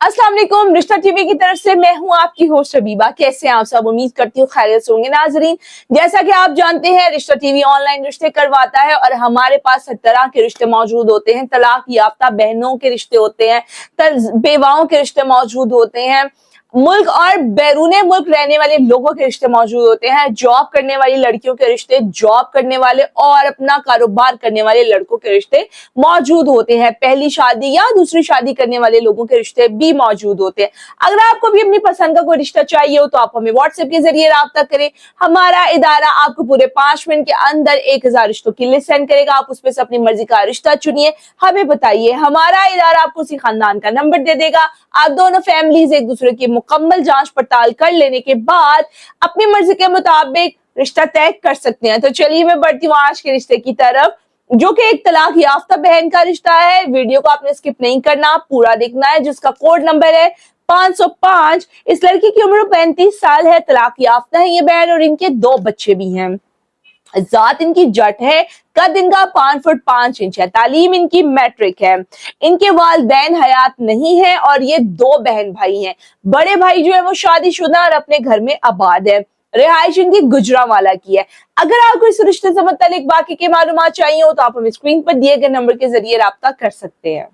अस्सलाम वालेकुम, रिश्ता टीवी की तरफ से मैं हूं आपकी होस्ट हबीबा। कैसे हैं आप सब? उम्मीद करती हूँ खैरियत से होंगे। नाजरीन, जैसा कि आप जानते हैं, रिश्ता टीवी ऑनलाइन रिश्ते करवाता है और हमारे पास हर तरह के रिश्ते मौजूद होते हैं। तलाक याफ्ता बहनों के रिश्ते होते हैं, बेवाओं के रिश्ते मौजूद होते हैं, मुल्क और बैरूने मुल्क रहने वाले लोगों के रिश्ते मौजूद होते हैं, जॉब करने वाली लड़कियों के रिश्ते, जॉब करने वाले और अपना कारोबार करने वाले लड़कों के रिश्ते मौजूद होते हैं, पहली शादी या दूसरी शादी करने वाले लोगों के रिश्ते भी मौजूद होते हैं। अगर आपको भी अपनी पसंद का कोई रिश्ता चाहिए हो तो आप हमें व्हाट्सएप के जरिए राब्ता करें। हमारा इदारा आपको पूरे 5 मिनट के अंदर 1000 रिश्तों की लिस्ट सेंड करेगा। आप उसमें से अपनी मर्जी का रिश्ता चुनिए, हमें बताइए। हमारा इदारा आपको उसी खानदान का नंबर दे देगा। आप दोनों फैमिलीज एक दूसरे की मुकम्मल जांच पड़ताल कर लेने के बाद अपनी मर्जी के मुताबिक रिश्ता तय कर सकते हैं। तो चलिए मैं बढ़ती हूँ आज के रिश्ते की तरफ, जो कि एक तलाक याफ्ता बहन का रिश्ता है। वीडियो को आपने स्किप नहीं करना, पूरा देखना है, जिसका कोड नंबर है 505। इस लड़की की उम्र 35 साल है, तलाक याफ्ता है ये बहन और इनके 2 बच्चे भी हैं। जात इनकी जट है, कद इनका 5 फुट 5 इंच है, तालीम इनकी मैट्रिक है, इनके वालिदैन हयात नहीं है और ये 2 बहन भाई हैं। बड़े भाई जो है वो शादीशुदा और अपने घर में आबाद है। रिहाइश इनकी गुजरांवाला की है। अगर आपको इस रिश्ते से मुतालिक बाकी के मालूमात चाहिए हो तो आप हमें स्क्रीन पर दिए गए नंबर के जरिए राब्ता कर सकते हैं।